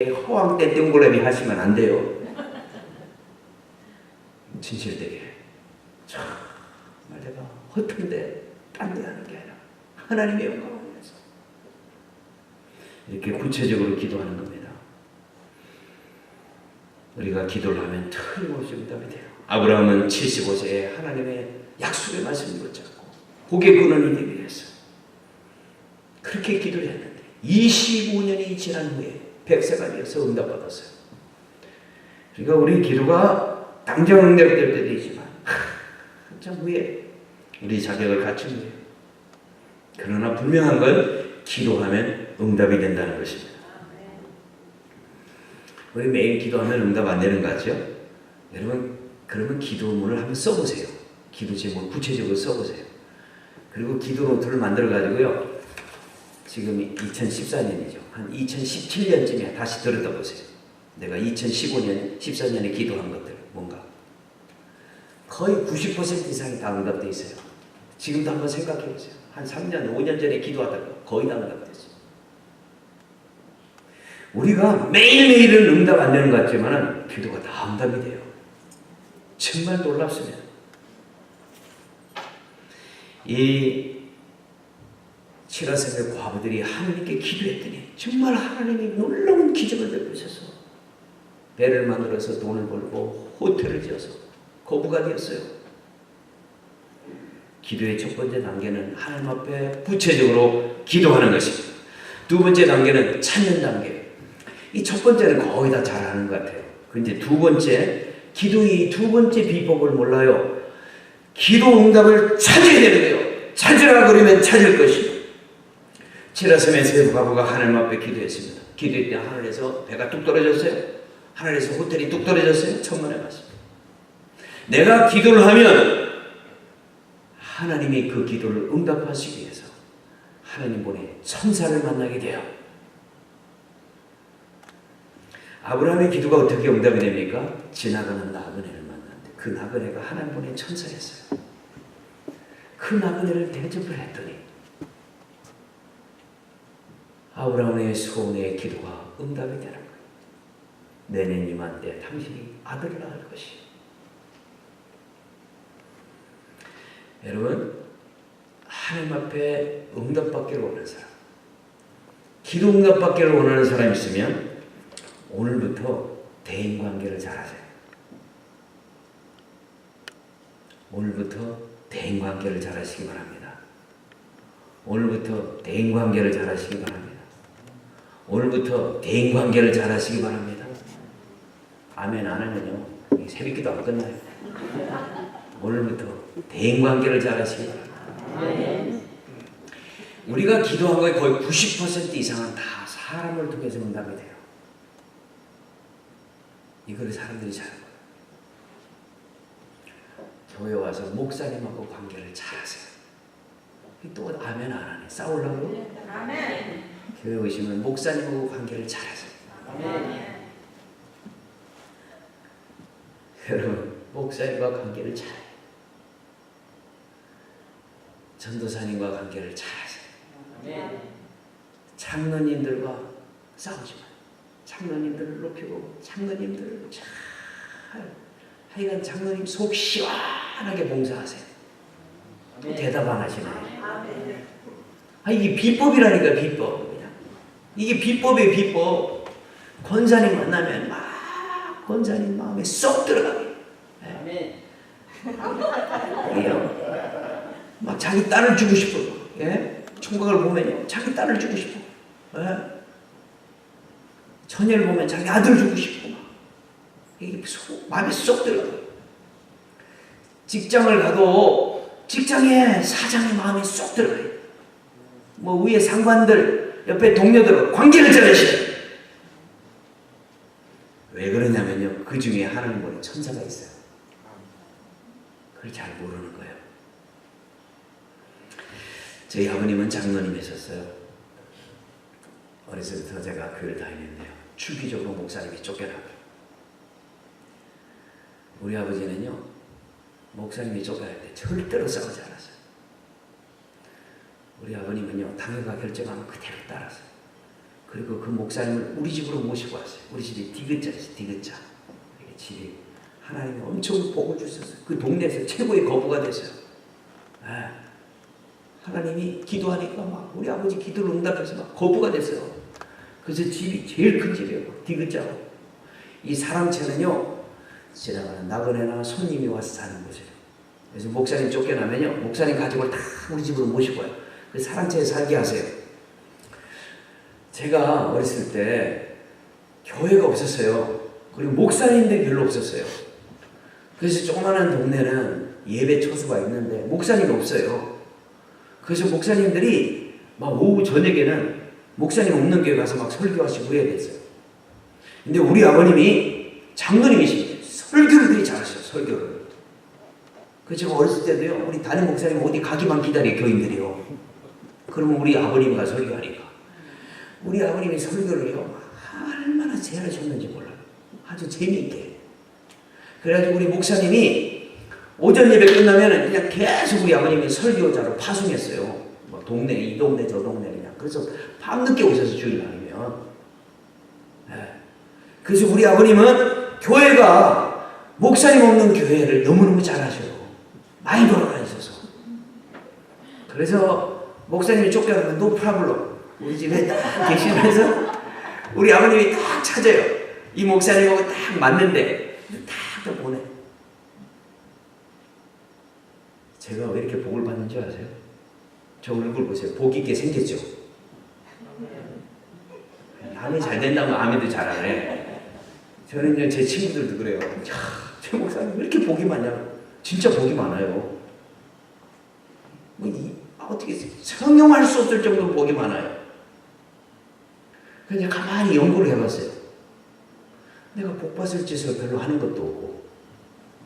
허황된 동그라미 하시면 안 돼요. 진실되게. 정말 내가 허튼데 딴 데 하는 게 아니라 하나님의 영광을 위해서 이렇게 구체적으로 기도하는 겁니다. 우리가 기도를 하면 틀림없이 응답이 돼요. 아브라함은 75세에 하나님의 약속의 말씀을 붙잡고 고개 끄는 일이 되었어요. 그렇게 기도를 했는데 25년이 지난 후에 100세가 되어서 응답받았어요. 그러니까 우리 기도가 당장 응답될 때도 있지만 한참 후에 우리 자격을 갖춘 거예요. 그러나 분명한 건 기도하면 응답이 된다는 것입니다. 우리 매일 기도하면 응답 안 되는 거 같죠? 여러분 그러면 기도문을 한번 써보세요. 기도 제목 구체적으로 써보세요. 그리고 기도 노트를 만들어 가지고요. 지금 2014년이죠. 한 2017년쯤에 다시 들여다보세요. 내가 2015년, 14년에 기도한 것들 뭔가 거의 90% 이상이 다 응답되어 있어요. 지금도 한번 생각해 보세요. 한 3년, 5년 전에 기도하다가 거의 다 응답됐어요. 우리가 매일매일은 응답 안 되는 것 같지만 기도가 다 응답이 돼요. 정말 놀랍습니다. 이 칠하셈의 과부들이 하나님께 기도했더니 정말 하나님이 놀라운 기적을 베푸셔서 배를 만들어서 돈을 벌고 호텔을 지어서 거부가 되었어요. 기도의 첫 번째 단계는 하나님 앞에 구체적으로 기도하는 것입니다. 두 번째 단계는 찾는 단계. 이 첫 번째는 거의 다 잘하는 것 같아요. 근데 두 번째, 기도의 두 번째 비법을 몰라요. 기도 응답을 찾아야 되는 거예요. 찾으라 그러면 찾을 것이요. 칠하셈의 세 과부가 하나님 앞에 기도했습니다. 기도할 때 하늘에서 배가 뚝 떨어졌어요. 하늘에서 호텔이 뚝 떨어졌어요. 천만에 맞습니다. 내가 기도를 하면 하나님이 그 기도를 응답하시기 위해서 하나님 보내 천사를 만나게 돼요. 아브라함의 기도가 어떻게 응답이 됩니까? 지나가는 나그네를 만났는데 그 나그네가 하나님 보내 천사였어요. 그 나그네를 대접을 했더니 아브라함의 소원의 기도가 응답이 되는 거예요. 내년 이맘때 당신이 아들을 낳을 것이에요. 여러분, 하나님 앞에 응답받기를 원하는 사람, 기도 응답받기를 원하는 사람이 있으면 오늘부터 대인관계를 잘하세요. 오늘부터 대인관계를 잘하시기 바랍니다. 오늘부터 대인관계를 잘하시기 바랍니다. 오늘부터 대인관계를 잘하시기 바랍니다. 아멘 안 하면요 새벽기도 안 끝나요. 오늘부터 대인관계를 잘하시기 바랍니다. 우리가 기도한 거의 거의 90% 이상은 다 사람을 통해서 응답이 돼요. 이거를 사람들이 잘하는 거예요. 교회 와서 목사님하고 관계를 잘하세요. 또 아멘 안 하네. 싸우려고? 아멘. 교회 오시면 목사님하고 관계를 잘하세요. 아멘. 여러분 목사님과 관계를 잘해요. 전도사님과 관계를 잘하세요. 아멘. 장로님들과 싸우지 마요. 장로님들을 높이고 장로님들을 잘 하여간 장로님 속 시원하게 봉사하세요. 또 대답 안 하시나요? 이게 비법이라니까 비법. 그냥. 이게 비법이에요 비법. 권사님 만나면 막 권사님 마음에 쏙 들어가게. 네. 막 자기 딸을 주고 싶어요. 예? 총각을 보면요 자기 딸을 주고 싶어. 예? 처녀를 보면 자기 아들 주고 싶고 이게 마음에 쏙 들어가요. 직장을 가도 직장에 사장의 마음이 쏙 들어가요. 뭐 위에 상관들, 옆에 동료들과 관계를 잘하시죠. 왜 그러냐면요. 그 중에 하나님 보낸 천사가 있어요. 그걸 잘 모르는 거예요. 저희 아버님은 장로님이셨어요. 어렸을 때부터 제가 교회를 다니는데요. 주기적으로 목사님이 쫓겨나고요. 우리 아버지는요. 목사님이 쫓겨날 때 절대로 싸우지 않았어요. 우리 아버님은요. 당회가 결정하면 그대로 따랐어요. 그리고 그 목사님을 우리 집으로 모시고 왔어요. 우리 집이 디귿자였어요. 디귿자. 집이 하나님이 엄청 복을 주셨어요. 그 동네에서 최고의 거부가 됐어요. 하나님이 기도하니까 막 우리 아버지 기도를 응답해서 막 거부가 됐어요. 그래서 집이 제일 큰 집이에요. 디귿자고. 이 사랑채는요, 지나가는 나그네나 손님이 와서 사는 곳이에요. 그래서 목사님 쫓겨나면요, 목사님 가족을 다 우리 집으로 모시고 와요. 그 사랑채에 살게 하세요. 제가 어렸을 때 교회가 없었어요. 그리고 목사님들이 별로 없었어요. 그래서 조그마한 동네는 예배 처소가 있는데 목사님이 없어요. 그래서 목사님들이 막 오후 저녁에는 목사님 없는 교회 가서 막 설교하시고 그래야 됐어요. 근데 우리 아버님이 장로님이시죠. 설교를 되게 잘하셔요. 설교를. 그래서 제가 어렸을 때도요, 우리 담임 목사님 어디 가기만 기다려, 교인들이요. 그러면 우리 아버님과 설교하니까 우리 아버님이 설교를요 얼마나 잘하셨는지 몰라요. 아주 재미있게. 그래가지고 우리 목사님이 오전 예배 끝나면 그냥 계속 우리 아버님이 설교자로 파송했어요. 뭐 동네, 이 동네, 저 동네 그냥. 그래서 밤늦게 오셔서 주일 아니면. 그래서 우리 아버님은 교회가 목사님 없는 교회를 너무너무 잘하셔요. 많이 돌아다니셔서. 그래서 목사님이 쫓겨나면 노 프라블럼. 우리 집에 딱 계시면서 우리 아버님이 딱 찾아요. 이 목사님하고 딱 맞는데 딱 보내. 제가 왜 이렇게 복을 받는지 아세요? 저 얼굴 보세요. 복 있게 생겼죠? 남이 잘 된다면 아멘도 잘하네. 저는 제 친구들도 그래요. 제 목사님 왜 이렇게 복이 많냐? 진짜 복이 많아요. 어떻게 성용할 수 없을 정도로 복이 많아요. 그냥 가만히 연구를 해봤어요. 내가 복 받을 짓을 별로 하는 것도 없고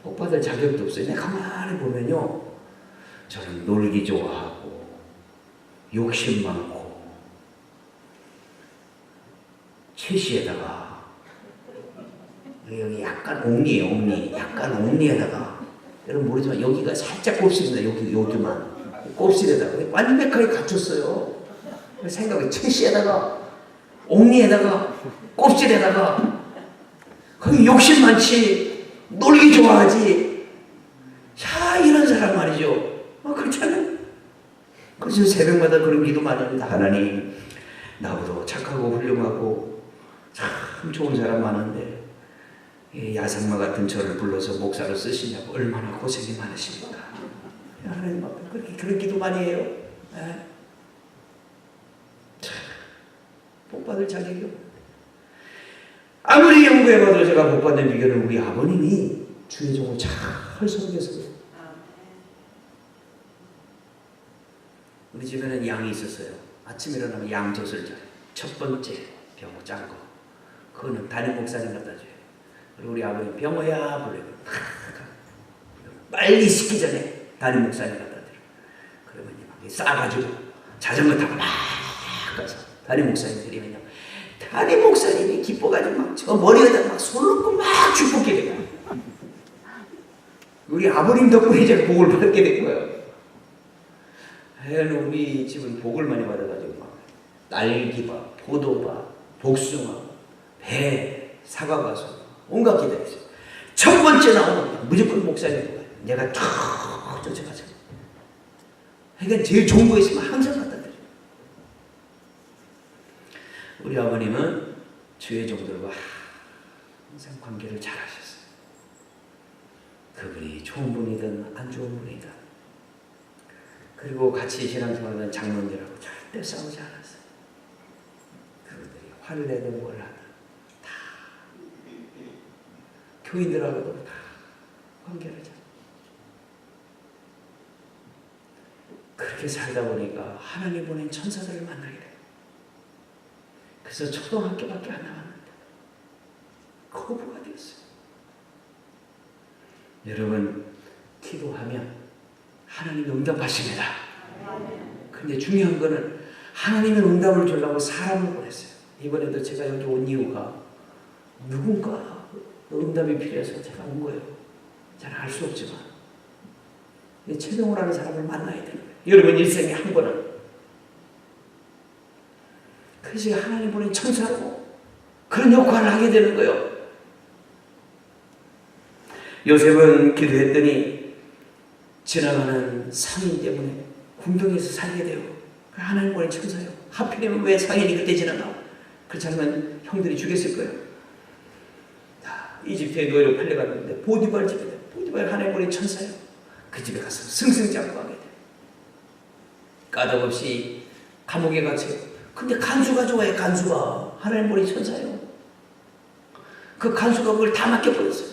복 받을 자격도 없어요. 내가 가만히 보면요, 저는 놀기 좋아하고 욕심 많고 채시에다가 여기 약간 옥리에요. 옥리. 약간 옥리에다가, 여러분 모르지만 여기가 살짝 곱슬입니다. 여기만 곱슬에다가 완벽하게 갖췄어요. 생각이 채시에다가 옥리에다가 곱슬에다가. 거기 욕심 많지, 놀기 좋아하지. 야, 이런 사람 말이죠. 그렇잖아요. 그래서 새벽마다 그런 기도 많이 합니다. 하나님, 나보다 착하고 훌륭하고 참 좋은 사람 많은데 야상마 같은 저를 불러서 목사로 쓰시냐고 얼마나 고생이 많으십니까? 하나님 앞에 그렇게 그런 기도 많이 해요. 복 받을 자격이 없어요. 아무리 연구해봐도 제가 복 받는 비결은 우리 아버님이 주의 종을 잘 섬겼어요. 우리 집에는 양이 있었어요. 아침에 일어나면 양젖을 줘요. 첫 번째 병 짠 거. 그거는 담임 목사님 갖다 줘요. 그리고 우리 아버님 병어야 불러요. 빨리 씻기 전에 담임 목사님 갖다 드려요. 그러면 막 싸가지고 자전거 타고 막 가서 담임 목사님 드리면요, 담임 목사님이 기뻐가지고 막 저 머리에다 막 손 넣고 막 축복해 돼요. 우리 아버님 덕분에 제가 복을 받게 된 거예요. 우리 집은 복을 많이 받아가지고 막 딸기밥, 포도밥, 복숭아, 배, 사과과수 온갖 기다 있어요. 첫 번째 나오면 무조건 목사님 거예요. 내가 탁 쫓아가죠. 그러니까 제일 좋은 거 있으면 항상 갖다 드려요. 우리 아버님은 주의 종들과 항상 관계를 잘 하셨어요. 그분이 좋은 분이든 안 좋은 분이든, 그리고 같이 신앙생활하는 장로님들하고 절대 싸우지 않았어요. 그분들이 화를 내든 뭘 하든 다 교인들하고도 다 관계를 잘. 그렇게 살다 보니까 하나님 보낸 천사들을 만나게 돼요. 그래서 초등학교밖에 안 나왔는데 거부가 되었어요. 여러분, 기도하면 하나님이 응답하십니다. 근데 중요한 거는 하나님의 응답을 주려고 사람을 보냈어요. 이번에도 제가 여기 온 이유가 누군가 응답이 필요해서 제가 온 거예요. 잘 알 수 없지만 최동호라는 사람을 만나야 되는 거예요. 여러분 일생에 한 번은. 그래서 하나님 보낸 천사로 그런 역할을 하게 되는 거예요. 요셉은 기도했더니 지나가는 상인 때문에 궁정에서 살게 돼요. 하나님 보낸 천사예요. 하필이면 왜 상인이 그때 지나가? 그렇지 않으면 형들이 죽였을 거예요. 이집트에 노예로 팔려갔는데 보디발 집에 돼요. 보디발 하나님 보낸 천사예요. 그 집에 가서 승승장구하게 돼요. 까닭없이 감옥에 갇혀요. 근데 간수가 좋아요. 간수가 하나님 보낸 천사예요. 그 간수가 그걸 다 맡겨버렸어요.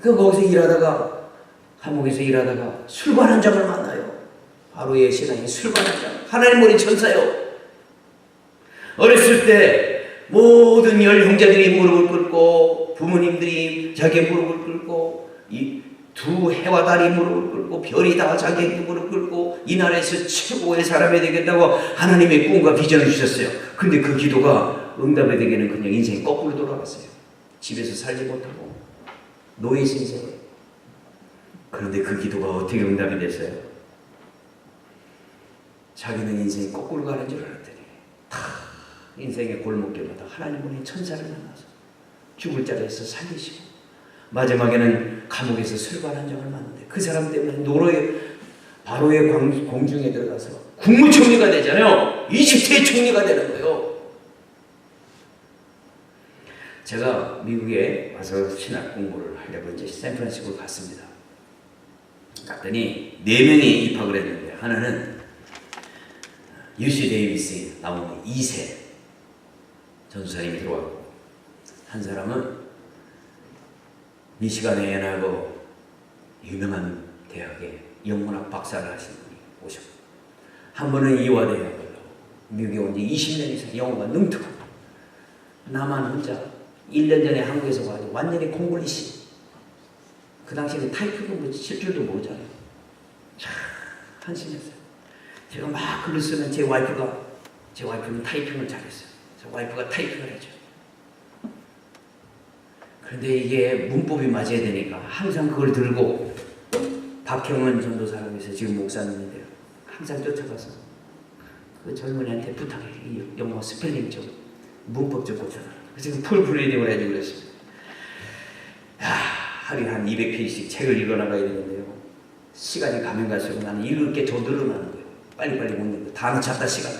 거기서 일하다가 감옥에서 일하다가 술관한 장을 만나요. 바로의 신앙이 술관한 장. 하나님 보낸 천사요. 어렸을 때 모든 열 형제들이 무릎을 꿇고 부모님들이 자기의 무릎을 꿇고 이 두 해와 달이 무릎을 꿇고 별이 다 자기의 무릎을 꿇고 이 나라에서 최고의 사람이 되겠다고 하나님의 꿈과 비전을 주셨어요. 근데 그 기도가 응답이 되기는 그냥 인생이 거꾸로 돌아갔어요. 집에서 살지 못하고 노예 신세. 그런데 그 기도가 어떻게 응답이 됐어요? 자기는 인생이 거꾸로 가는 줄 알았더니 다 인생의 골목길마다 하나님 보낸 천사를 만나서 죽을 자리에서 살리시고 마지막에는 감옥에서 술관한 장을 만났는데 그 사람 때문에 바로의 공중에 들어가서 국무총리가 되잖아요. 이집트의 총리가 되는 거예요. 제가 미국에 와서 신학 공부를 하려고 이제 샌프란시스코를 갔습니다. 갔더니 4명이 입학을 했는데 하나는 UC 데이비스에 나오는 2세 전수사님이 들어왔고 한 사람은 미시간에 애나고 유명한 대학에 영문학 박사를 하신 분이 오셨고 한 분은 이화대학을 미국에 온 지 20년 이상 영어가 능특하고 나만 혼자 1년 전에 한국에서 와가지고 완전히 콩글리시. 그 당시에는 타이핑은 뭐 7줄도 모르잖아요. 참 한심했어요. 제가 막 글을 쓰면 제 와이프는 타이핑을 잘했어요. 제 와이프가 타이핑을 해줘요. 그런데 이게 문법이 맞아야 되니까 항상 그걸 들고 박형은 전도사람에서 지금 목사님인데요. 항상 쫓아가서 그 젊은이한테 부탁해. 이 영어 스펠링 좀 문법 좀 고쳐달라. 그래서 풀 리딩을 해주고 그랬습니다. 하루에 한 200페이지씩 책을 읽어나가야 되는데요. 시간이 가면 갈수록 나는 읽을 게 더 늘어나는 거예요. 빨리빨리 못 읽는 거예요. 단어 찾다 시간.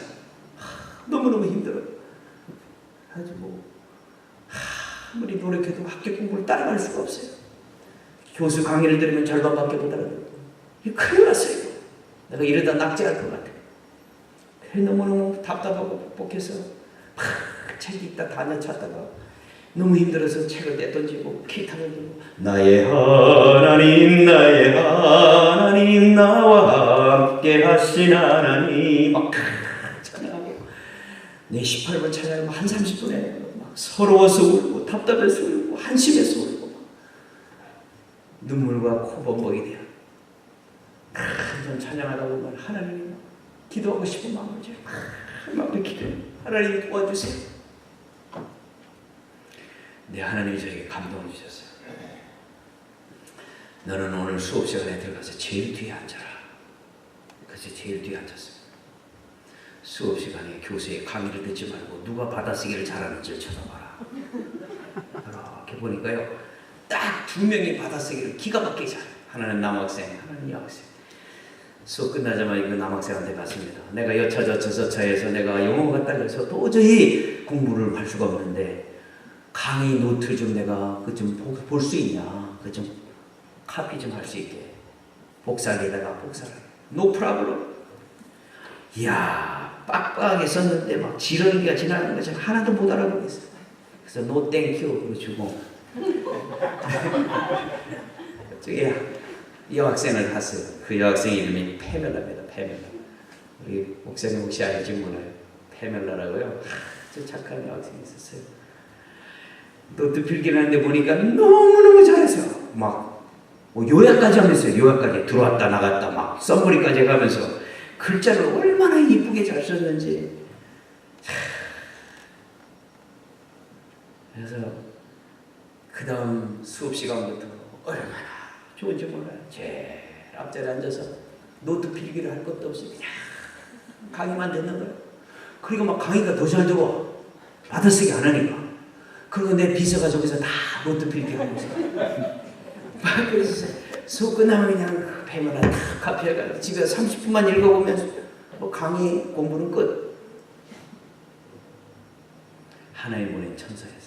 너무너무 힘들어요. 아주 아무리 노력해도 학교 공부를 따라갈 수가 없어요. 교수 강의를 들으면 절반밖에 못 알아듣고. 큰일 났어요. 이거. 내가 이러다 낙제할 것 같아. 너무너무 답답하고 뻑뻑해서 책 읽다 단어 찾다가 너무 힘들어서 책을 떼던지고 기타를 들고 나의 하나님 나와 함께 하신 하나님 막 찬양하고 내 18번 찬양하면 한 30분에 막 서러워서 울고 답답해서 울고 한심해서 울고 막 눈물과 코범벅이 돼요. 좀 찬양하다 보면 하나님 기도하고 싶은 마음을 이제 하나님 앞에 기도해요. 하나님 도와주세요. 네, 하나님이 저에게 감동을 주셨어요. 너는 오늘 수업 시간에 들어가서 제일 뒤에 앉아라. 그래서 제일 뒤에 앉았어요. 수업 시간에 교수의 강의를 듣지 말고 누가 받아쓰기를 잘하는지를 쳐다봐라. 이렇게 보니까요, 딱 2명이 받아쓰기를 기가 막히게 잘해요. 하나는 남학생, 하나는 여학생. 수업 끝나자마자 그 남학생한테 갔습니다. 내가 여차저차해서 내가 영어가 딸려서 도저히 공부를 할 수가 없는데 강의 노트 좀 내가 그 좀 볼 수 있냐? 그 좀 카피 좀 할 수 있게 복사기에다가 복사를. No problem. 이야, 빡빡하게 썼는데 막 지렁이가 지나가는 거 제가 하나도 못 알아보겠어요. 그래서 no thank you 그거 주고 저기 여학생을 갔어요. 그 여학생 이름이 페멜라입니다. 페멜라. 우리 목사님 혹시 알지 몰라요? 페멜라라고요. 아주 착한 여학생이 있었어요. 노트 필기를 하는데 보니까 너무너무 잘해서 막 요약까지 하면서 요약까지 들어왔다 나갔다 막 썸머리까지 가면서 글자를 얼마나 이쁘게 잘 썼는지. 그래서 그 다음 수업 시간부터 얼마나 좋은지 몰라요. 제일 앞자리에 앉아서 노트 필기를 할 것도 없이 그냥 강의만 듣는 거예요. 그리고 막 강의가 더 잘 들어와. 받아쓰기 안 하니까. 그리고 내 비서가 저기서 다 노트 필기 하고 있어. 막 그래서 수업 끝나면 그냥 배만 다 카피해 가지고 집에 30분만 읽어보면 뭐 강의 공부는 끝. 하나님 보낸 천사였어요.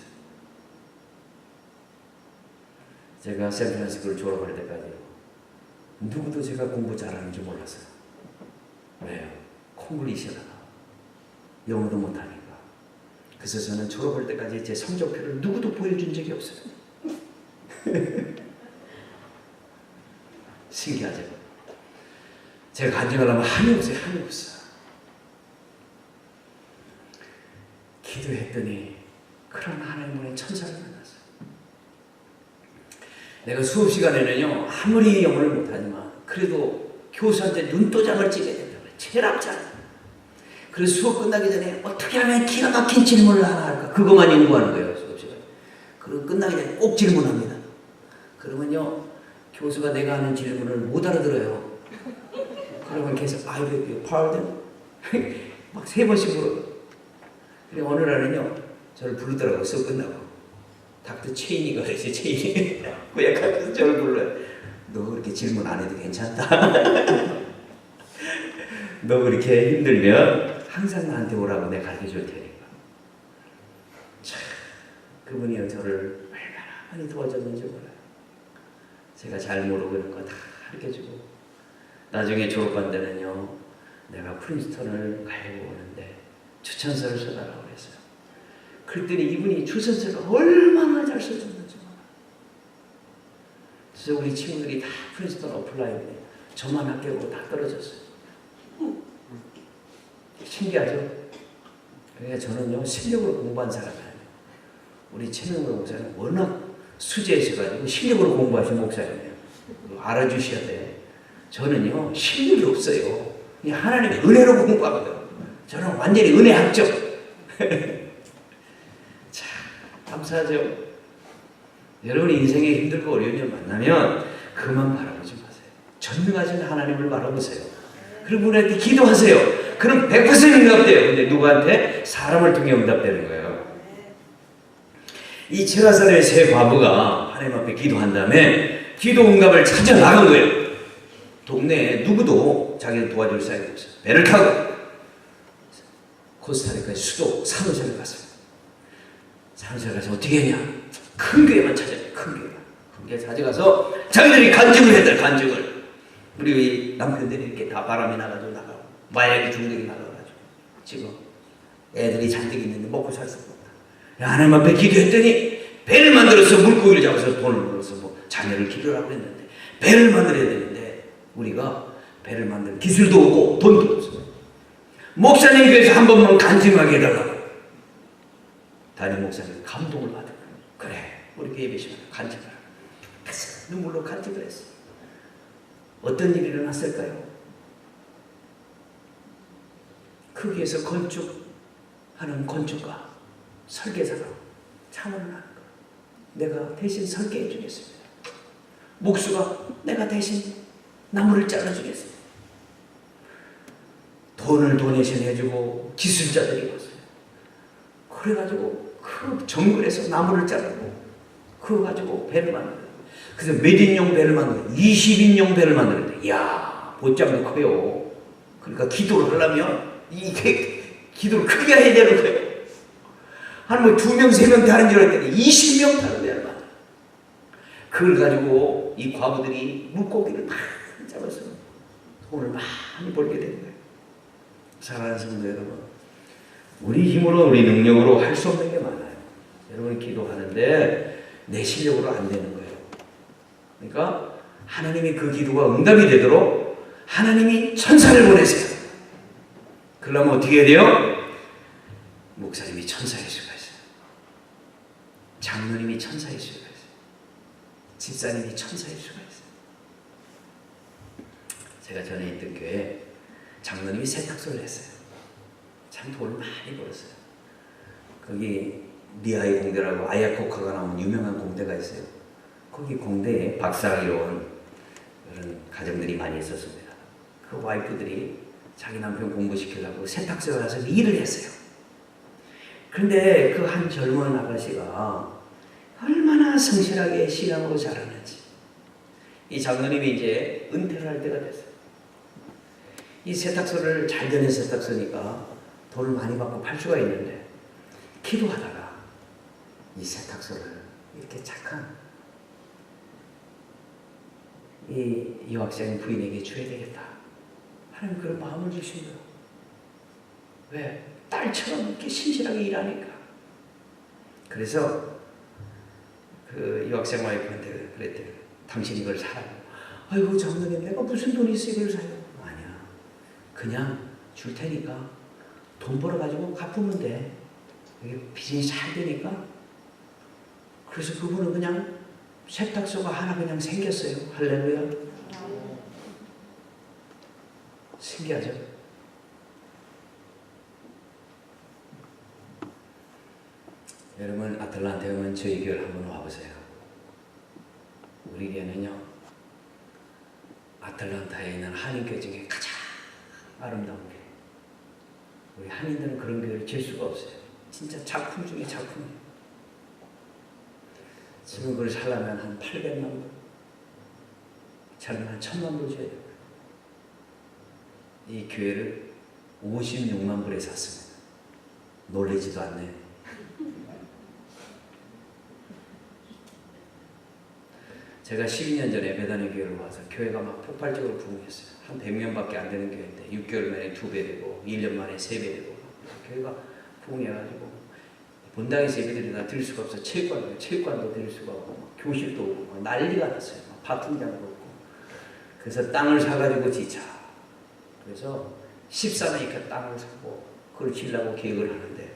제가 샌프란시스코를 졸업할 때까지 누구도 제가 공부 잘하는 줄 몰랐어요. 왜요? 콩글리시라나 영어도 못하니까. 그래서 저는 졸업할 때까지 제 성적표를 누구도 보여준 적이 없어요. 신기하죠? 제가 간증하려면 한이 없어요. 한이 없어. 기도했더니 그런 하나님의 천사를 만났어요. 내가 수업 시간에는요, 아무리 영어를 못하지만 그래도 교수한테 눈도장을 찍어야 된다고 해요. 체납장. 그래서 수업 끝나기 전에 어떻게 하면 기가 막힌 질문을 하나 할까? 그것만 연구하는 거예요, 수업 시간에. 그리고 끝나기 전에 꼭 질문합니다. 그러면요, 교수가 내가 하는 질문을 못 알아들어요. 그러면 계속 I beg your pardon? 막 3번씩 물어요. 그리고 어느 날은요, 저를 부르더라고요, 수업 끝나고. 닥터 체인이가 그랬어요, 체인이. 구약학에서 저를 불러요. 너 그렇게 질문 안 해도 괜찮다. 너 그렇게 힘들면 항상 나한테 오라고 내가 가르쳐줄 테니까. 참, 그분이 저를 얼마나 많이 도와줬는지 몰라요. 제가 잘 모르고 이런 거 다 가르쳐주고. 나중에 졸업한 데는요, 내가 프린스턴을 가려고 오는데 추천서를 써달라고 그랬어요. 그랬더니 이분이 추천서를 얼마나 잘 써줬는지 몰라요. 그래서 우리 친구들이 다 프린스턴 어플라이인데 저만 합격하고 다 떨어졌어요. 신기하죠? 그러니까 저는요, 실력으로 공부한 사람이 아니에요. 우리 최명호 목사님 워낙 수재하셔가지고 실력으로 공부하신 목사님이에요. 알아주셔야 돼요. 저는요, 실력이 없어요. 그냥 하나님의 은혜로 공부하거든요. 저는 완전히 은혜 학적. 자, 감사하죠? 여러분이 인생에 힘들고 어려운 일 만나면 그만 바라보지 마세요. 전능하신 하나님을 바라보세요. 그리고 우리한테 기도하세요. 그럼 100% 응답돼요. 근데 누구한테? 사람을 통해 응답되는 거예요. 이 제라살의 세 과부가 하나님 앞에 기도한 다음에 기도 응답을 찾아 나간 거예요. 동네에 누구도 자기를 도와줄 사람이 없어요. 배를 타고 코스타리카 수도 산호세를 갔어요. 산호세를 가서 어떻게 했냐? 큰 교회만 찾아요. 큰 교회만. 큰 교회 찾아가서 자기들이 간증을 했다. 간증을. 우리 남편들이 이렇게 다 바람이 나가지고 나가고 마약이 중독이 나가가지고 지금 애들이 잔뜩 있는데 먹고 살 수가 없다. 하나님 앞에 기도했더니 배를 만들어서 물고기를 잡아서 돈을 벌어서 뭐 자녀를 기도하고 했는데 배를 만들어야 되는데 우리가 배를 만들 기술도 없고 돈도 없어요. 목사님 교회에서 한 번만 간증하게 해달라고. 담임 목사님 감동을 받은 거예요. 그래, 우리 교회 예배시간 간증하라. 그래서 눈물로 간증을 했어요. 어떤 일이 일어났을까요? 거기에서 건축하는 건축가, 설계사가 참여를 하는 거예요. 내가 대신 설계해 주겠습니다. 목수가 내가 대신 나무를 잘라주겠습니다. 돈을 도네이션 해주고 기술자들이 왔어요. 그래가지고 그 정글에서 나무를 자르고 그거 가지고 배를 만들어요. 그래서 몇 인용 배를 만들어요. 20인용 배를 만드는데 이야, 보장도 커요. 그러니까 기도를 하려면 이게 기도를 크게 해야 되는 거예요. 한 뭐 2명, 3명 다른 줄 알았더니 20명 다른 배를 만들어요. 그걸 가지고 이 과부들이 물고기를 많이 잡아서 돈을 많이 벌게 된 거예요. 사랑하는 성도 여러분, 우리 힘으로 우리 능력으로 할 수 없는 게 많아요. 여러분이 기도하는데 내 실력으로 안 되는 거예요. 그러니까 하나님이 그 기도가 응답이 되도록 하나님이 천사를 보내세요. 그러면 어떻게 해야 돼요? 목사님이 천사일 수가 있어요. 장로님이 천사일 수가 있어요. 집사님이 천사일 수가 있어요. 제가 전에 있던 교회에 장로님이 세탁소를 했어요. 참 돈을 많이 벌었어요. 거기 니아이 공대라고 아야코카가 나온 유명한 공대가 있어요. 거기 공대에 박사학위로 온 그런 가정들이 많이 있었습니다. 그 와이프들이 자기 남편 공부시키려고 세탁소에 가서 일을 했어요. 그런데 그 한 젊은 아가씨가 얼마나 성실하게 신앙으로 자랐는지. 이 장로님이 이제 은퇴를 할 때가 됐어요. 이 세탁소를 잘 되는 세탁소니까 돈을 많이 받고 팔 수가 있는데 기도하다가 이 세탁소를 이렇게 착한 이 여학생 부인에게 줘야 되겠다. 하나님 그런 마음을 주신 거예요. 왜? 딸처럼 이렇게 신실하게 일하니까. 그래서 그 여학생 와이프한테 그랬대요. 당신 이걸 사라고. 아이고 장로님 내가 무슨 돈이 있어 이걸 사요. 아니야. 그냥 줄 테니까 돈 벌어가지고 갚으면 돼. 이게 비즈니스 잘 되니까. 그래서 그분은 그냥 세탁소가 하나 그냥 생겼어요. 할렐루야. 신기하죠? 여러분 아틀란타에 오면 저희 교회를 한번 와보세요. 우리 교회는요 아틀란타에 있는 한인교회 중에 가장 아름다운 교회. 우리 한인들은 그런 교회를 질 수가 없어요. 진짜 작품 중에 작품이에요. 지금 그걸 살려면 한 800만 불, 살려면 한 1000만 불 줘야 돼요. 이 교회를 56만 불에 샀습니다. 놀라지도 않네요. 제가 12년 전에 베다니 교회를 와서 교회가 막 폭발적으로 부흥했어요. 한 100명밖에 안 되는 교회인데 6개월 만에 2배 되고 1년 만에 3배 되고 교회가 부흥해가지고 본당에서 예배들이 다 드릴 수가 없어. 체육관도 드릴 수가 없고 교실도 없고 난리가 났어요. 파킹장도 없고. 그래서 땅을 사가지고 지차. 그래서 14만 땅을 사고 그걸 지으려고 계획을 하는데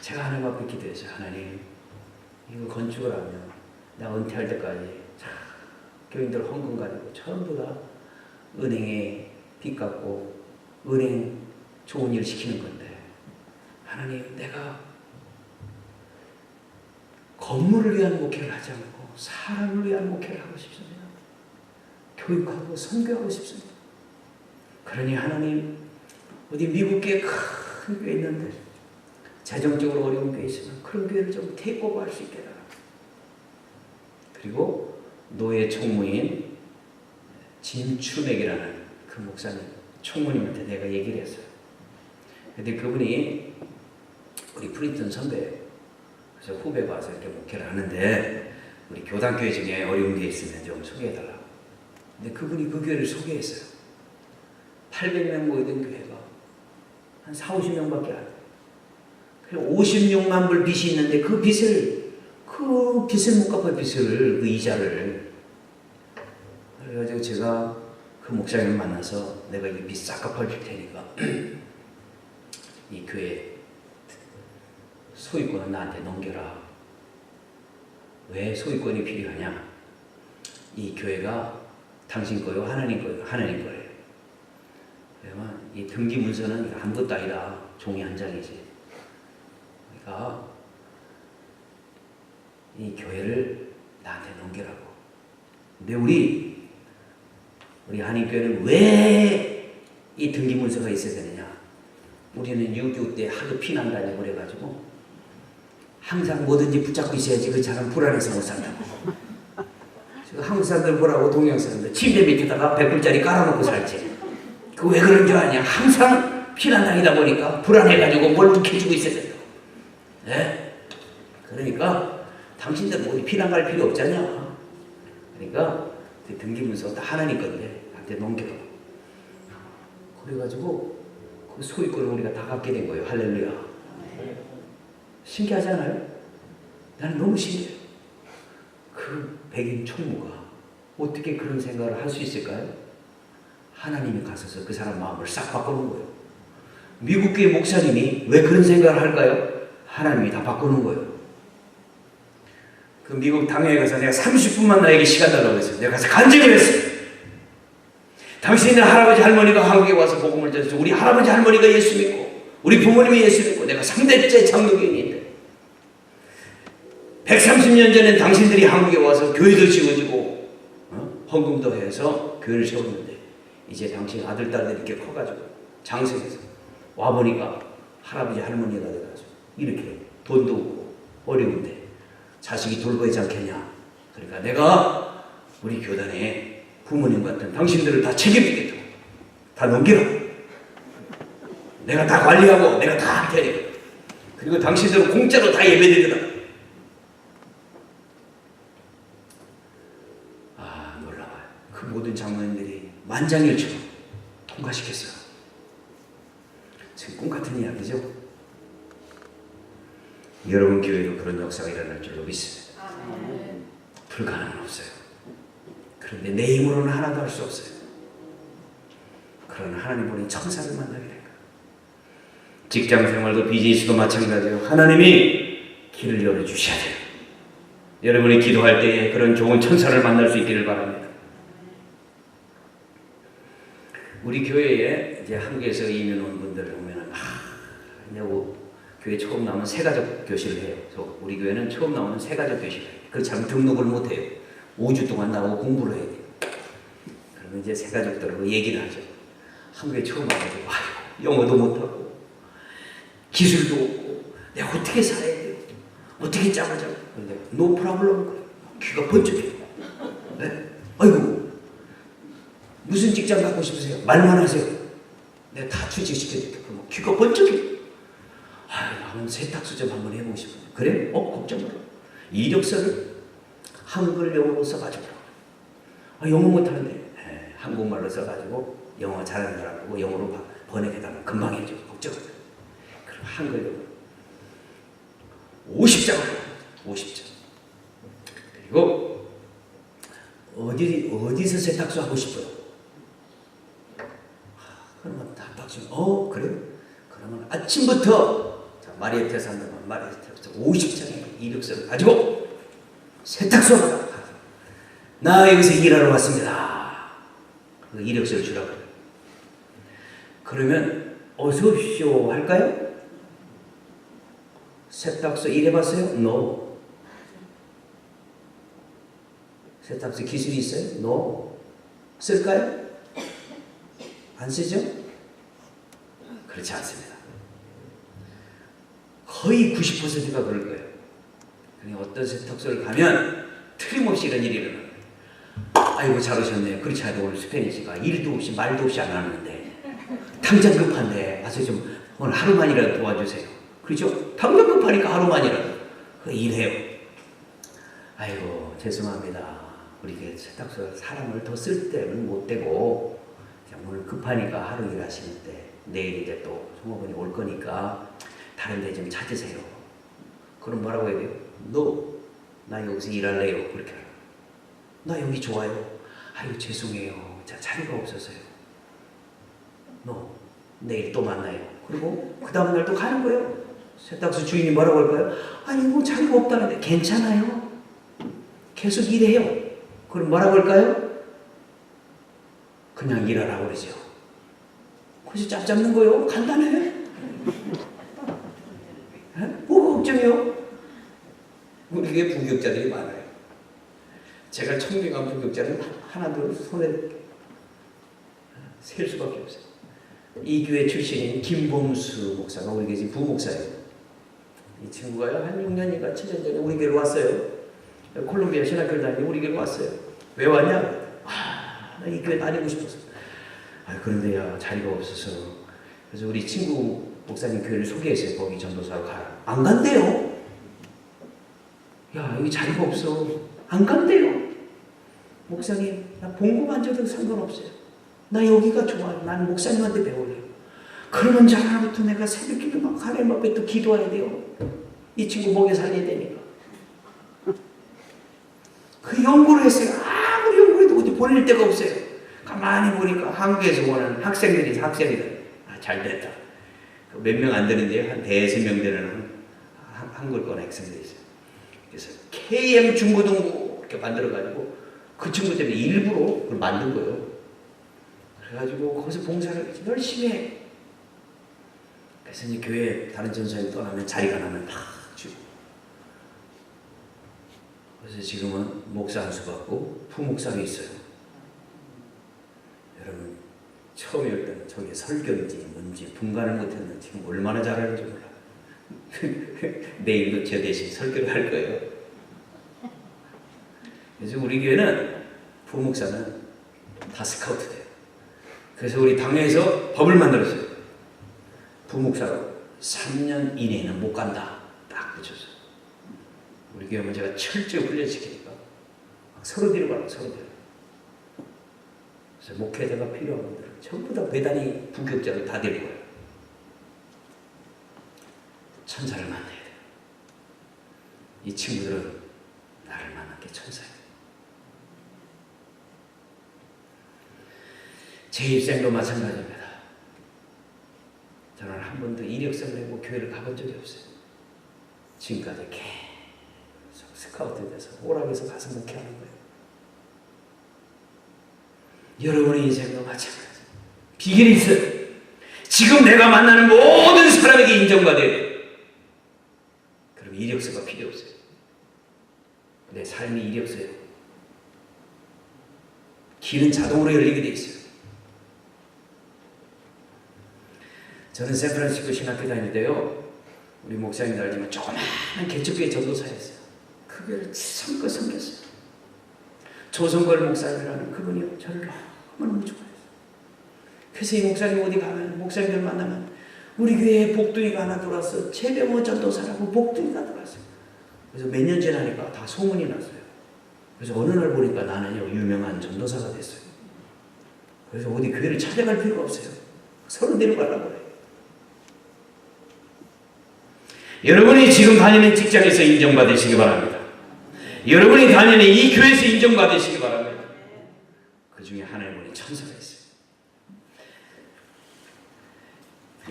제가 하나님 앞에 기도했어요. 하나님 이거 건축을 하면 내가 은퇴할 때까지 교인들 헌금 가지고 전부 다 은행에 빚 갚고 은행 좋은 일 시키는 건데 하나님 내가 건물을 위한 목회를 하지 않고 사람을 위한 목회를 하고 싶습니다. 교육하고 선교하고 싶습니다. 그러니 하나님 어디 미국에 큰 교회 있는데 재정적으로 어려운 교회 있으면 그런 교회를 좀 테이크오버 할 수 있게 해라. 그리고 노예 총무인 진추맥이라는 그 목사님 총무님한테 내가 얘기를 했어요. 근데 그분이 우리 프린턴 선배예요. 그래서 후배가 와서 이렇게 목회를 하는데 우리 교단교회 중에 어려운 게 있으면 좀 소개해달라고. 근데 그분이 그 교회를 소개했어요. 800명 모이던 교회가 한 4, 50명밖에 안 돼요. 그래서 56만 불 빚이 있는데 그 빚을 못 갚을 빚을 그 이자를 그래가지고 제가 그 목사님을 만나서 내가 이 빚 싹 갚아줄 테니까 이 교회 소유권은 나한테 넘겨라. 왜 소유권이 필요하냐? 이 교회가 당신 거요, 하나님 거요, 하나님 거예요. 그러면 이 등기 문서는 아무것도 아니다. 종이 한 장이지. 그러니까 이 교회를 나한테 넘기라고. 근데 우리 한인교회는 왜 이 등기 문서가 있어야 되느냐? 우리는 6.25 때 하도 피난 다니고 그래가지고 항상 뭐든지 붙잡고 있어야지 그 사람 불안해서 못 산다고. 한국 사람들 뭐라고 동양 사람들 침대 밑에다가 100불짜리 깔아놓고 살지. 그 왜 그런 줄 아냐? 항상 피난 다니다 보니까 불안해가지고 뭘 묵혀주고 있어야 된다. 네? 그러니까 당신들 뭐 피난 갈 필요 없잖냐. 그러니까 등기문서 다 하나님 건데 나한테 넘겨라. 그래가지고 그 소유권을 우리가 다 갖게 된 거예요. 할렐루야. 신기하지 않아요? 나는 너무 신기해요. 그 백인 총무가 어떻게 그런 생각을 할 수 있을까요? 하나님이 가셔서 그 사람 마음을 싹 바꾸는 거예요. 미국 교회 목사님이 왜 그런 생각을 할까요? 하나님이 다 바꾸는 거예요. 그 미국 당회에 가서 내가 30분만 나에게 시간 달라고 했어요. 내가 가서 간증을 했어요. 당신네 할아버지 할머니가 한국에 와서 복음을 전해서 우리 할아버지 할머니가 예수 믿고 우리 부모님이 예수 믿고 내가 3대째 장로교인인데 130년 전엔 당신들이 한국에 와서 교회도 지어지고 헌금도 해서 교회를 세웠는데 이제 당신 아들, 딸들이 이렇게 커가지고 장성에서 와보니까 할아버지 할머니가 돼가지고 이렇게 돈도 없고 어려운데 자식이 돌보지 않겠냐. 그러니까 내가 우리 교단에 부모님 같은 당신들을 다 책임지겠다. 다 넘기라. 내가 다 관리하고 내가 다 할 테니까. 그리고 당신들은 공짜로 다 예배드리라. 아, 놀라워요. 그 모든 장로님들이 만장일치로 통과시켰어요. 지금 꿈 같은 이야기죠. 여러분 교회도 그런 역사가 일어날 줄로 믿습니다. 불가능은 없어요. 그런데 내 힘으로는 하나도 할 수 없어요. 그러나 하나님 보니 천사를 만나게 될까. 직장 생활도 비즈니스도 마찬가지예요. 하나님이 길을 열어주셔야 돼요. 여러분이 기도할 때에 그런 좋은 천사를 만날 수 있기를 바랍니다. 우리 교회에 이제 한국에서 이민 온 분들을 보면은 이제 교회 처음 나오면 새가족 교실을 해요. 그래서 우리 교회는 처음 나오는 새가족 교실을 해요. 그 잘 등록을 못 해요. 5주 동안 나오고 공부를 해야 돼요. 그러면 이제 새가족들하고 얘기를 하죠. 한국에 처음 와가지고 영어도 못하고 기술도 없고 내가 어떻게 살아야 돼요? 어떻게 짬을 잡고. 그런데 no problem. 귀가 번쩍해요. 네? 아이고 무슨 직장 갖고 싶으세요? 말만 하세요. 내가 다 취직시켜줄게. 그럼 귀가 번쩍해요. 나는 세탁소 좀 한번 해보고 싶어요. 그래? 걱정 마라. 이력서를 한글 영어로 써가지고 영어 못하는데 한국말로 써가지고 영어 잘하는 사람 보고 영어로 번역해달라면 금방 해줘. 걱정 마라. 그럼 한글 영어 50장을 해요. 50장. 그리고 어디서 세탁소 하고 싶어요? 그러면 다 박수. 그래요? 그러면 아침부터 마리에테 산다면 마리에테부터 50장의 이력서를 가지고 세탁소로 가서 나 여기서 일하러 왔습니다. 그 이력서를 주라고 해요. 그러면 어서 오십시오 할까요? 세탁소 일해봤어요? No. 세탁소 기술이 있어요? No. 쓸까요? 안 쓰죠? 그렇지 않습니다. 거의 90%가 그럴 거예요. 그러니까 어떤 세탁소를 가면 틀림없이 이런 일이 일어나요. 아이고 잘 오셨네요. 그렇지 않아도 오늘 스페니시가 일도 없이 말도 없이 안 하는데 당장 급한데 와서 좀 오늘 하루만이라도 도와주세요. 그렇죠? 당장 급하니까 하루만이라도 그 일해요. 아이고 죄송합니다. 우리 세탁소 사람을 더 쓸 때는 못 되고 오늘 급하니까 하루 일하시는데 내일 이제 또 종업원이 올 거니까 다른 데 좀 찾으세요. 그럼 뭐라고 해야 돼요? No. 나 여기서 일할래요. 그렇게 하라고. 나 여기 좋아요. 아유 죄송해요. 자리가 없어서요. No. 내일 또 만나요. 그리고 그 다음 날 또 가는 거예요. 세탁소 주인이 뭐라고 할까요? 아니 뭐 자리가 없다는데 괜찮아요. 계속 일해요. 그럼 뭐라고 할까요? 그냥 일하라고 그러죠. 그래서 짭 잡는 거예요. 간단해. 뭐가 걱정이요? 우리에게 부격자들이 많아요. 제가 청빙한 부격자는 하나도 손에 셀 수밖에 없어요. 이 교회 출신인 김범수 목사가 우리 교회 부목사예요. 이 친구가요 한 6년인가 7년 전에 우리 교회로 왔어요. 콜롬비아 신학교를 다니고 우리 교회로 왔어요. 왜 왔냐? 나 이 교회 다니고 싶어서. 그런데야 자리가 없어서. 그래서 우리 친구 목사님 교회를 소개했어요. 거기 전도사로 가라. 안 간대요. 야 여기 자리가 없어. 안 간대요. 목사님 나 봉급 안 줘도 상관없어요. 나 여기가 좋아요. 나는 목사님한테 배울래요. 그러면 자라부터 내가 새벽기도 막 하나님 앞에 또 기도해야 돼요. 이 친구 먹여 살려야 되니까. 그 연구를 했어요. 아무리 연구해도 어디 보낼 데가 없어요. 가만히 보니까 한국에서 오는 학생들. 잘 됐다. 몇 명 안 되는데요. 한 대여섯 명 되는 한국권 학생들이 있어요. 그래서 KM 중고등부 이렇게 만들어가지고 그 친구 때문에 일부러 그걸 만든 거예요. 그래가지고 거기서 봉사를 열심히 해. 그래서 이제 교회 다른 전사님 떠나면 자리가 나면 다 주고. 그래서 지금은 목사 한 수 받고 부목사로 있어요. 여러분 처음에 올 때는 저게 설교인지 뭔지 분간을 못했는지 지금 얼마나 잘하는지 몰라. 내일도 저 대신 설교를 할 거예요. 그래서 우리 교회는 부목사는 다 스카우트 돼요. 그래서 우리 당회에서 법을 만들었어요. 부목사로 3년 이내에는 못 간다. 딱 붙였어요. 우리 교회 문제가 철저히 훈련시키니까 서로 데려가라, 서로 데려가. 그래서 목회자가 필요한 분들은 전부 다 배단이 부격자를 다 데리고 와요. 천사를 만나야 돼요. 이 친구들은 나를 만난 게 천사예요. 제 입생도 마찬가지입니다. 저는 한 번도 이력서를 내고 교회를 가본 적이 없어요. 지금까지 계속 스카우트 돼서 오락에서 가서 목회하는 거예요. 여러분의 인생도 마찬가지. 비결이 있어요. 지금 내가 만나는 모든 사람에게 인정받아야 돼요. 그럼 이력서가 필요 없어요. 내 삶이 이력서예요. 길은 자동으로 열리게 돼 있어요. 저는 샌프란시스코 신학교 다닐 때요, 우리 목사님도 알지만 조그마한 개척교회 전도사였어요. 그 교회를 성껏 섬겼어요. 조성걸 목사님이라는 그분이요, 저를 너무너무 좋아했어요. 그래서 이 목사님 어디 가면, 목사님들 만나면 우리 교회에 복둥이가 하나 들어왔어. 최병호 전도사라고 복둥이가 들어왔어요. 그래서 몇 년 지나니까 다 소문이 났어요. 그래서 어느 날 보니까 나는요, 유명한 전도사가 됐어요. 그래서 어디 교회를 찾아갈 필요가 없어요. 서로 내려가려고 해요. 여러분이 지금 다니는 직장에서 인정받으시기 바랍니다. 여러분이 다니는 이 교회에서 인정받으시기 바랍니다. 그 중에 하나님의 천사가 있어요.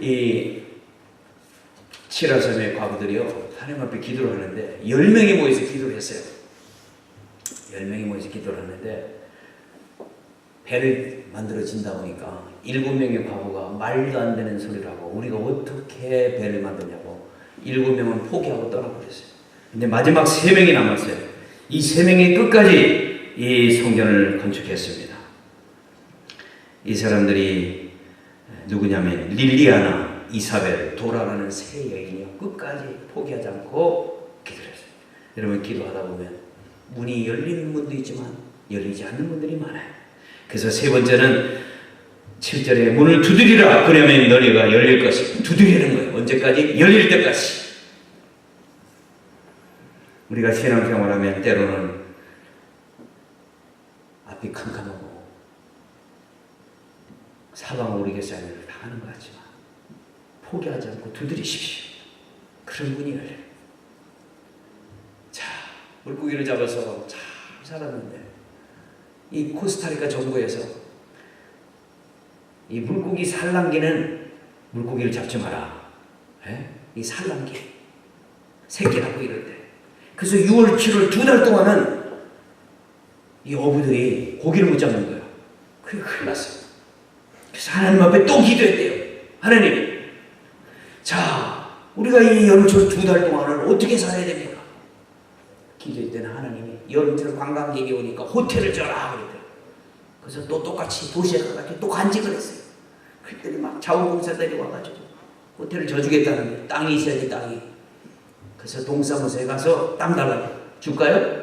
이 칠화섬의 과부들이요, 하나님 앞에 기도를 하는데 10명이 모여서 기도를 했어요. 10명이 모여서 기도를 하는데 배를 만들어진다 보니까 7명의 과부가 말도 안 되는 소리를 하고, 우리가 어떻게 배를 만드냐고 7명은 포기하고 떠나버렸어요. 근데 마지막 3명이 남았어요. 이 3명이 끝까지 이 성전을 건축했습니다. 이 사람들이 누구냐면 릴리아나, 이사벨, 도라라는 세 여인이요, 끝까지 포기하지 않고 기도를 했어요. 여러분, 기도하다 보면 문이 열리는 문도 있지만 열리지 않는 분들이 많아요. 그래서 세 번째는 7절에 문을 두드리라, 그러면 너희가 열릴 것이다. 두드리는 거예요. 언제까지? 열릴 때까지. 우리가 신앙생활하면 때로는 앞이 캄캄하고 사방 오르게살을 당하는 것 같지만 포기하지 않고 두드리십시오. 그런 문이 열려요. 자, 물고기를 잡아서 잘 살았는데 이 코스타리카 정부에서 이 물고기 산란기는 물고기를 잡지 마라. 이 산란기 새끼 낳고 이럴 때. 그래서 6월, 7월 2달 동안은 이 어부들이 고기를 못 잡는 거예요. 그게 큰일 났어요. 그래서 하나님 앞에 또 기도했대요. 하나님, 자, 우리가 이 여름철 2달 동안을 어떻게 살아야 됩니까? 기도할 때는 하나님이 여름철 관광객이 오니까 호텔을 져라 그랬대요. 그래서 또 똑같이 도시에 가가지고 또 간직을 했어요. 그랬더니 막 자원봉사들이 와가지고 호텔을 져주겠다는데 땅이 있어야지, 땅이. 그래서 동사무소에 가서 땅 달라고. 줄까요?